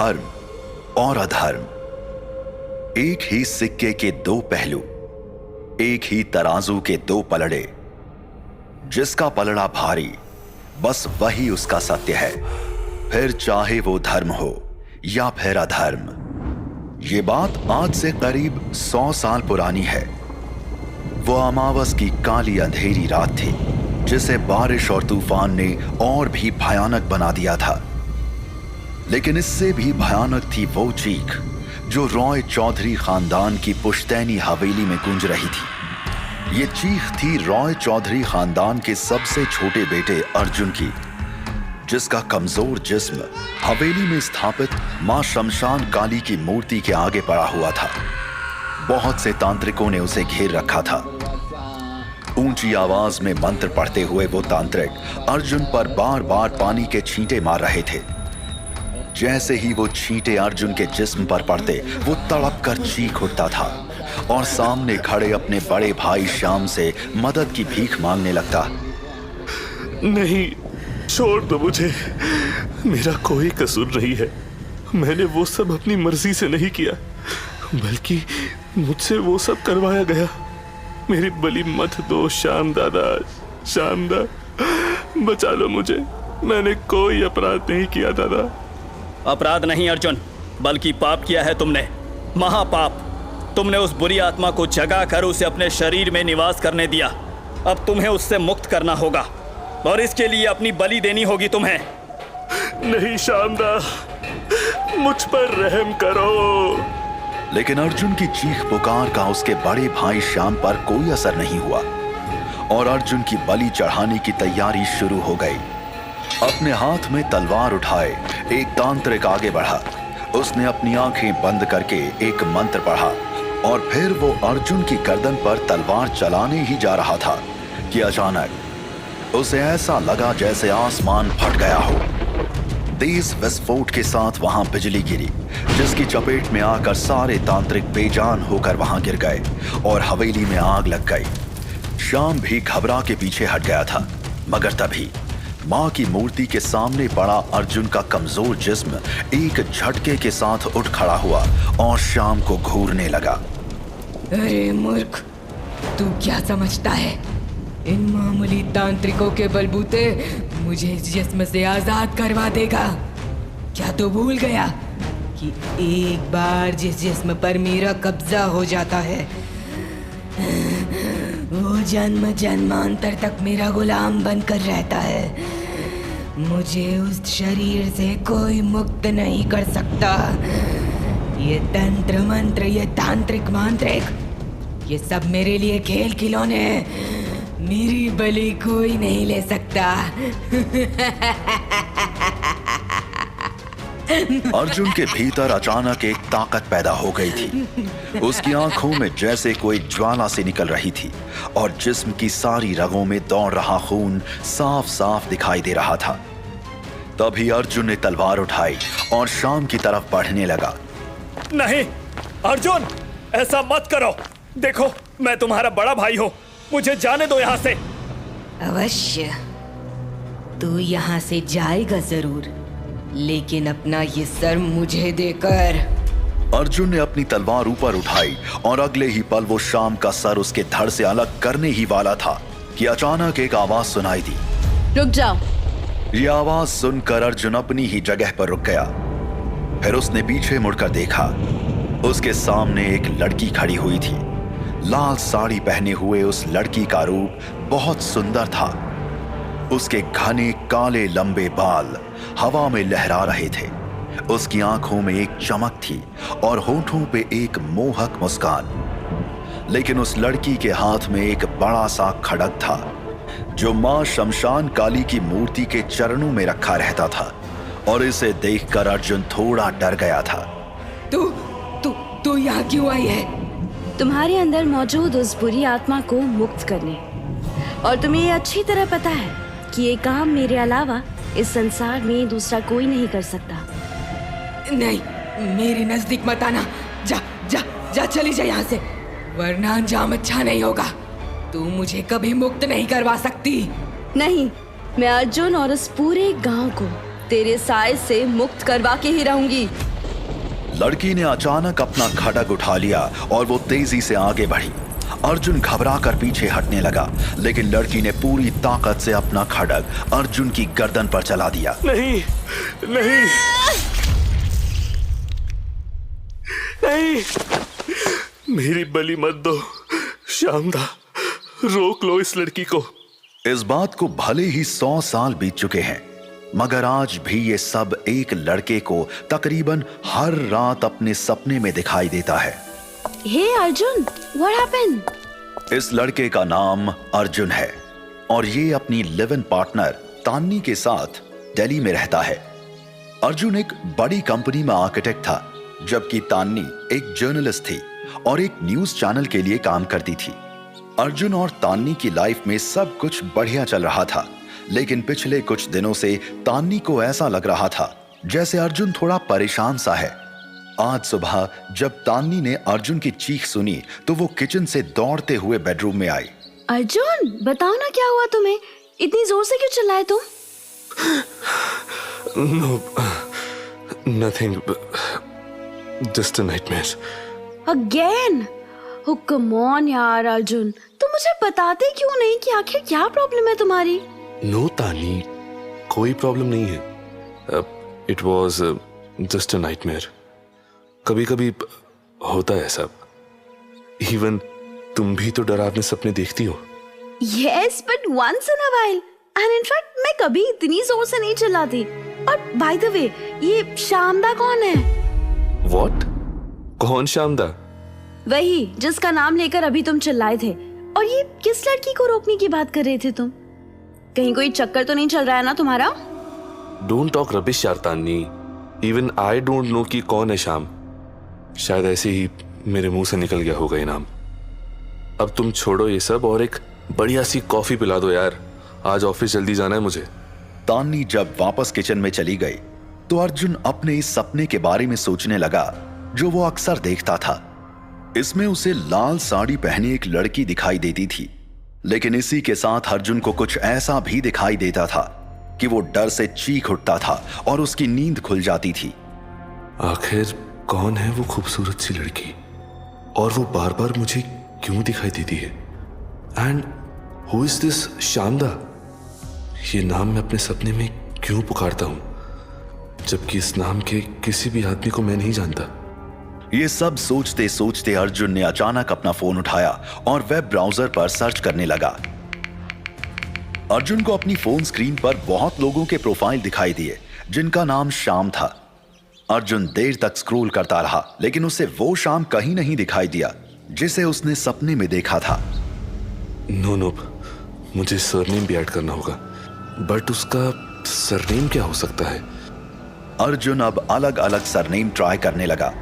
धर्म और अधर्म एक ही सिक्के के दो पहलू, एक ही तराजू के दो पलड़े। जिसका पलड़ा भारी बस वही उसका सत्य है, फिर चाहे वो धर्म हो या फिर अधर्म। ये बात आज से करीब 100 साल पुरानी है। वो अमावस की काली अंधेरी रात थी जिसे बारिश और तूफान ने और भी भयानक बना दिया था। लेकिन इससे भी भयानक थी वो चीख जो रॉय चौधरी खानदान की पुश्तैनी हवेली में गूंज रही थी। ये चीख थी रॉय चौधरी खानदान के सबसे छोटे बेटे अर्जुन की, जिसका कमजोर जिस्म हवेली में स्थापित मां शमशान काली की मूर्ति के आगे पड़ा हुआ था। बहुत से तांत्रिकों ने उसे घेर रखा था। ऊंची आवाज में मंत्र पढ़ते हुए वो तांत्रिक अर्जुन पर बार बार पानी के छींटे मार रहे थे। जैसे ही वो छींटे अर्जुन के जिस्म पर पड़ते वो तड़प कर चीख उठता था और सामने खड़े अपने बड़े भाई श्याम से मदद की भीख मांगने लगता। नहीं, छोड़ दो मुझे, मेरा कोई कसूर नहीं है। मैंने वो सब अपनी मर्जी से नहीं किया, बल्कि मुझसे वो सब करवाया गया। मेरी बलि मत दो श्याम दादा, श्याम दा, बचा लो मुझे। मैंने कोई अपराध नहीं किया दादा। अपराध नहीं अर्जुन, बल्कि पाप किया है तुमने, महापाप। तुमने उस बुरी आत्मा को जगा कर उसे अपने शरीर में निवास करने दिया। अब तुम्हें उससे मुक्त करना होगा और इसके लिए अपनी बलि देनी होगी तुम्हें। नहीं श्यामदा, मुझ पर रहम करो। लेकिन अर्जुन की चीख पुकार का उसके बड़े भाई श्याम पर कोई असर नहीं हुआ और अर्जुन की बलि चढ़ाने की तैयारी शुरू हो गई। अपने हाथ में तलवार उठाए एक तांत्रिक आगे बढ़ा। उसने अपनी आंखें बंद करके एक मंत्र पढ़ा और फिर वो अर्जुन की गर्दन पर तलवार चलाने ही जा रहा था कि अचानक उसे ऐसा लगा जैसे आसमान फट गया हो। तेज विस्फोट के साथ वहां बिजली गिरी, जिसकी चपेट में आकर सारे तांत्रिक बेजान होकर वहां गिर गए और हवेली में आग लग गई। श्याम भी घबरा के पीछे हट गया था, मगर तभी मां की मूर्ति के सामने पड़ा अर्जुन का कमजोर जिस्म एक झटके के साथ उठ खड़ा हुआ और श्याम को घूरने लगा। अरे मूर्ख, तू क्या समझता है? इन मामूली तांत्रिकों के बलबूते मुझे जिस्म से आजाद करवा देगा? क्या तू भूल गया कि एक बार जिस जिस्म पर मेरा कब्जा हो जाता है वो जन्म जन्मांतर तक मेरा गुलाम बनकर रहता है। मुझे उस शरीर से कोई मुक्त नहीं कर सकता। ये तंत्र मंत्र, ये तांत्रिक मांत्रिक, ये सब मेरे लिए खेल खिलौने हैं। मेरी बलि कोई नहीं ले सकता। अर्जुन के भीतर अचानक एक ताकत पैदा हो गई थी। उसकी आंखों में जैसे कोई ज्वाला से निकल रही थी और जिस्म की सारी रगों में दौड़ रहा खून साफ साफ दिखाई दे रहा था। तभी अर्जुन ने तलवार उठाई और श्याम की तरफ बढ़ने लगा। नहीं अर्जुन, ऐसा मत करो। देखो, मैं तुम्हारा बड़ा भाई हूँ, मुझे जाने दो यहाँ से। अवश्य तू यहाँ से जाएगा जरूर, लेकिन अपना ये सर मुझे देकर। अर्जुन ने अपनी तलवार ऊपर उठाई और अगले ही पल वो श्याम का सर उसके धड़ से अलग करने ही वाला था कि अचानक एक आवाज सुनाई दी। रुक जाओ। ये आवाज सुनकर अर्जुन अपनी ही जगह पर रुक गया। फिर उसने पीछे मुड़कर देखा। उसके सामने एक लड़की खड़ी हुई थी। लाल साड़ी पहने हुए उस लड़की का रूप बहुत सुंदर था। उसके घने काले लंबे बाल हवा में लहरा रहे थे। उसकी आंखों में एक चमक थी और होठों पे एक मोहक मुस्कान। लेकिन उस लड़की के हाथ में एक बड़ा सा खड्ग था जो मां शमशान काली की मूर्ति के चरणों में रखा रहता था और इसे देखकर अर्जुन थोड़ा डर गया था। तू यहाँ क्यों आई है? तुम्हारे अंदर मौजूद उस बुरी आत्मा को मुक्त करने, और तुम्हें ये अच्छी तरह पता है कि ये काम मेरे अलावा इस संसार में दूसरा कोई नहीं कर सकता। नहीं, मेरे नजदीक मत आना। जा जा जा, चली जा यहाँ से, वरना अंजाम अच्छा नहीं होगा। तू मुझे कभी मुक्त नहीं करवा सकती। नहीं, मैं अर्जुन और इस पूरे गांव को तेरे साए से मुक्त करवा के ही रहूंगी। लड़की ने अचानक अपना खड्ग उठा लिया और वो तेजी से आगे बढ़ी। अर्जुन घबराकर पीछे हटने लगा, लेकिन लड़की ने पूरी ताकत से अपना खड्ग अर्जुन की गर्दन पर चला दिया। नहीं नहीं नहीं, मेरी बलि मत दो श्यामदा, रोक लो इस लड़की को। इस बात को भले ही 100 साल बीत चुके हैं, मगर आज भी ये सब एक लड़के को तकरीबन हर रात अपने सपने में दिखाई देता है। हे अर्जुन, what happened? इस लड़के का नाम अर्जुन है और ये अपनी लिव इन पार्टनर तान्नी के साथ दिल्ली में रहता है। अर्जुन एक बड़ी कंपनी में आर्किटेक्ट था, जबकि तान्नी एक जर्नलिस्ट थी और एक न्यूज चैनल के लिए काम करती थी। अर्जुन और तान्नी की लाइफ में सब कुछ बढ़िया चल रहा था, लेकिन पिछले कुछ दिनों से तान्नी को ऐसा लग रहा था जैसे अर्जुन थोड़ा परेशान सा है। आज सुबह जब तान्नी ने अर्जुन की चीख सुनी तो वो किचन से दौड़ते हुए बेडरूम में आई। अर्जुन, बताओ ना क्या हुआ तुम्हें? इतनी जोर से क्यों चिल्लाए तुम? No, nothing, just a nightmare. Again? Oh, come on यार अर्जुन, तुम मुझे बताते क्यों नहीं कि आखिर क्या प्रॉब्लम है तुम्हारी? नो तानी, कोई प्रॉब्लम नहीं है। It was just a nightmare. कभी कभी होता है सब। इवन तुम भी तो डरावने सपने देखती हो। Yes, but once in a while. And in fact, मैं कभी इतनी जोर से नहीं चिल्लाती। और by the way, ये श्यामदा कौन है? What? कौन श्यामदा? वही जिसका नाम लेकर अभी तुम चिल्लाए थे। और ये किस लड़की को रोकने की बात कर रहे थे तुम? कहीं कोई चक्कर तो नहीं चल रहा है ना तुम्हारा? डोंट टॉक रबिश यार तान्नी। इवन आई डोंट नो कि कौन है श्याम। शायद ऐसे ही मेरे मुंह से निकल गया होगा ये नाम। अब तुम छोड़ो ये सब और एक बढ़िया सी कॉफी पिला दो यार। आज ऑफिस जल्दी जाना है मुझे। तान्नी जब वापस किचन में चली गई तो अर्जुन अपने इस सपने के बारे में सोचने लगा जो वो अक्सर देखता था। इसमें उसे लाल साड़ी पहने एक लड़की दिखाई देती थी, लेकिन इसी के साथ अर्जुन को कुछ ऐसा भी दिखाई देता था कि वो डर से चीख उठता था और उसकी नींद खुल जाती थी। आखिर कौन है वो खूबसूरत सी लड़की और वो बार बार मुझे क्यों दिखाई देती है? And who is this Shyamda? ये नाम मैं अपने सपने में क्यों पुकारता हूं जबकि इस नाम के किसी भी आदमी को मैं नहीं जानता। ये सब सोचते सोचते अर्जुन ने अचानक अपना फोन उठाया और वेब ब्राउजर पर सर्च करने लगा। अर्जुन को अपनी फोन स्क्रीन पर बहुत लोगों के प्रोफाइल दिखाई दिए जिनका नाम श्याम था। अर्जुन देर तक स्क्रॉल करता रहा, लेकिन उसे वो श्याम कहीं नहीं दिखाई दिया जिसे उसने सपने में देखा था। नो, मुझे सरनेम भी ऐड करना होगा, बट उसका सरनेम क्या हो सकता है? अर्जुन अब अलग अलग सरनेम ट्राई करने लगा।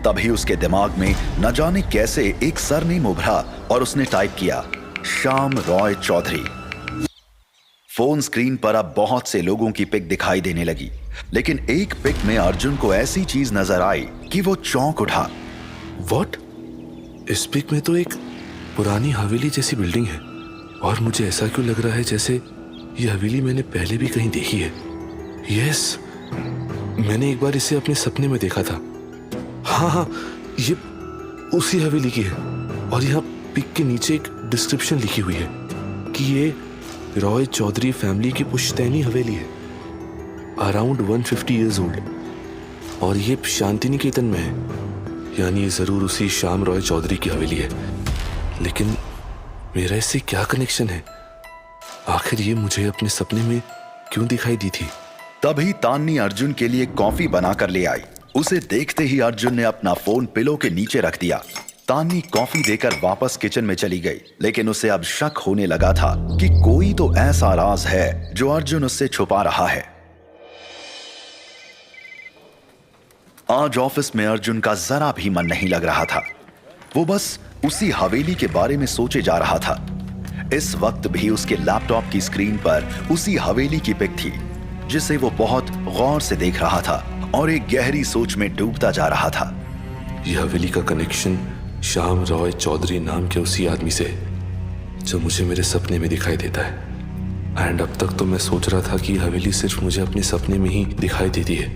तभी उसके दिमाग में न जाने कैसे एक सरनेम उभरा और उसने टाइप किया श्याम रॉय चौधरी। फोन स्क्रीन पर अब बहुत से लोगों की पिक दिखाई देने लगी, लेकिन एक पिक में अर्जुन को ऐसी चीज नजर आई कि वो चौंक उठा। व्हाट? इस पिक में तो एक पुरानी हवेली जैसी बिल्डिंग है और मुझे ऐसा क्यों लग रहा है जैसे ये हवेली मैंने पहले भी कहीं देखी है। यस, मैंने एक बार इसे अपने सपने में देखा था। हाँ, ये उसी हवेली की है और यहाँ पिक के नीचे एक डिस्क्रिप्शन लिखी हुई है कि ये रॉय चौधरी फैमिली की पुश्तैनी हवेली है, अराउंड 150 ईयर्स ओल्ड, और ये शांति निकेतन में है, यानी ये जरूर उसी श्याम रॉय चौधरी की हवेली है। लेकिन मेरा इससे क्या कनेक्शन है? आखिर ये मुझे अपने सपने में क्यों दिखाई दी थी? तभी तान्नी अर्जुन के लिए कॉफी बनाकर ले आई। उसे देखते ही अर्जुन ने अपना फोन पिलो के नीचे रख दिया। तान्नी कॉफी देकर वापस किचन में चली गई, लेकिन उसे अब शक होने लगा था कि कोई तो ऐसा राज है जो अर्जुन उससे छुपा रहा है। आज ऑफिस में अर्जुन का जरा भी मन नहीं लग रहा था। वो बस उसी हवेली के बारे में सोचे जा रहा था। इस वक्त भी उसके लैपटॉप की स्क्रीन पर उसी हवेली की पिक थी जिसे वो बहुत गौर से देख रहा था और एक गहरी सोच में डूबता जा रहा था। यह हवेली का कनेक्शन श्याम रॉय चौधरी नाम के उसी आदमी से जो मुझे मेरे सपने में दिखाई देता है। एंड अब तक तो मैं सोच रहा था कि हवेली सिर्फ मुझे अपने सपने में ही दिखाई देती है,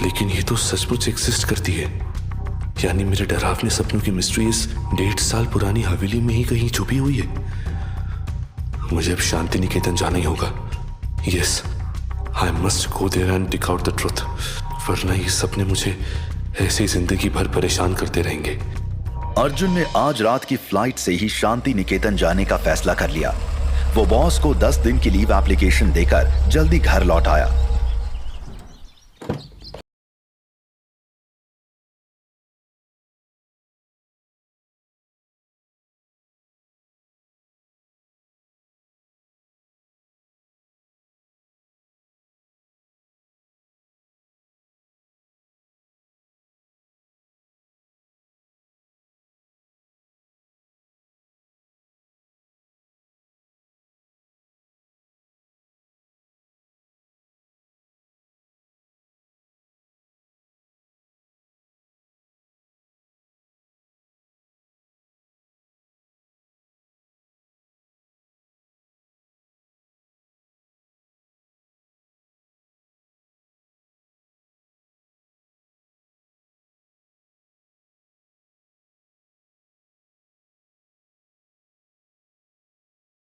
लेकिन ये तो सचमुच एग्जिस्ट करती है। यानी मेरे डरावने सपनों की मिस्ट्री इस 1.5 साल पुरानी हवेली में ही कहीं छुपी हुई है। मुझे अब शांति निकेतन जाना ही होगा। Yes, I must go there and tick out the truth, वरना ये सपने मुझे ऐसे ही जिंदगी भर परेशान करते रहेंगे। अर्जुन ने आज रात की फ्लाइट से ही शांति निकेतन जाने का फैसला कर लिया। वो बॉस को 10 दिन की लीव एप्लीकेशन देकर जल्दी घर लौट आया।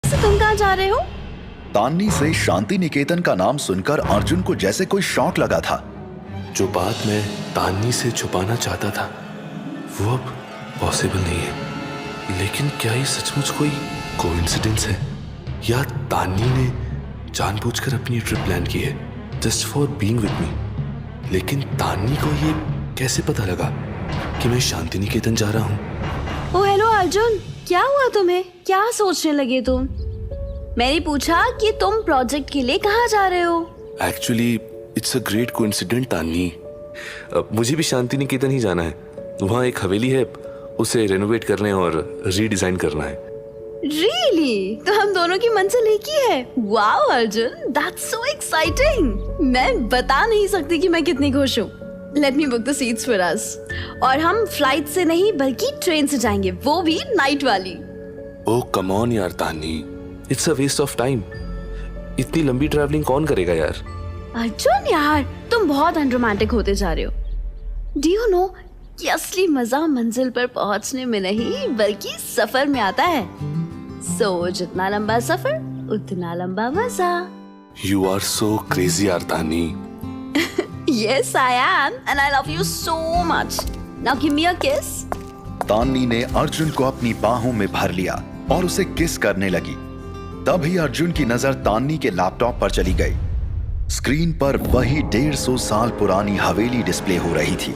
तुम कहाँ जा रहे हो? तान्नी से शांति निकेतन का नाम सुनकर अर्जुन को जैसे कोई शॉक लगा था। जो बात मैं तान्नी से छुपाना चाहता था वो अब पॉसिबल नहीं है। लेकिन क्या ये सचमुच कोई कोइंसिडेंस है, या तान्नी ने जानबूझकर अपनी ट्रिप प्लान की है just for being with me? लेकिन तान्नी को ये कैसे पता लगा कि मैं शांति निकेतन जा रहा हूँ? ओ हेलो अर्जुन, क्या हुआ तुम्हें? क्या सोचने लगे तुम? मैंने पूछा कि तुम प्रोजेक्ट के लिए कहाँ जा रहे हो? Actually it's a great coincident Tanni. मुझे भी शांति निकेतन ही जाना है। वहाँ एक हवेली है, उसे रेनोवेट करने और रीडिजाइन करना है। Really? तो हम दोनों की मंजिल एक ही है। Wow Arjun, that's so exciting! मैं बता नहीं सकती कि मैं कितनी खुश हूँ। Let me book the seats for us. और हम फ्लाइट से नहीं बल्कि ट्रेन से जाएंगे, वो भी नाइट वाली। ओह कम ऑन यार Tanni, it's a waste of time. इतनी लंबी ट्रैवलिंग कौन करेगा यार? अर्जुन यार, तुम बहुत अनरोमांटिक होते जा रहे हो। Do you know कि असली मजा मंजिल पर पहुंचने में नहीं बल्कि सफर में आता है। सो जितना लंबा सफर उतना लंबा मजा। You are so crazy यार तान्नी। Yes, I am, and I love you so much. Now give me a kiss. तान्नी ने अर्जुन को अपनी बाहों में भर लिया और उसे किस करने लगी। तभी अर्जुन की नजर तान्नी के लैपटॉप पर चली गई। स्क्रीन पर वही 150 साल पुरानी हवेली डिस्प्ले हो रही थी।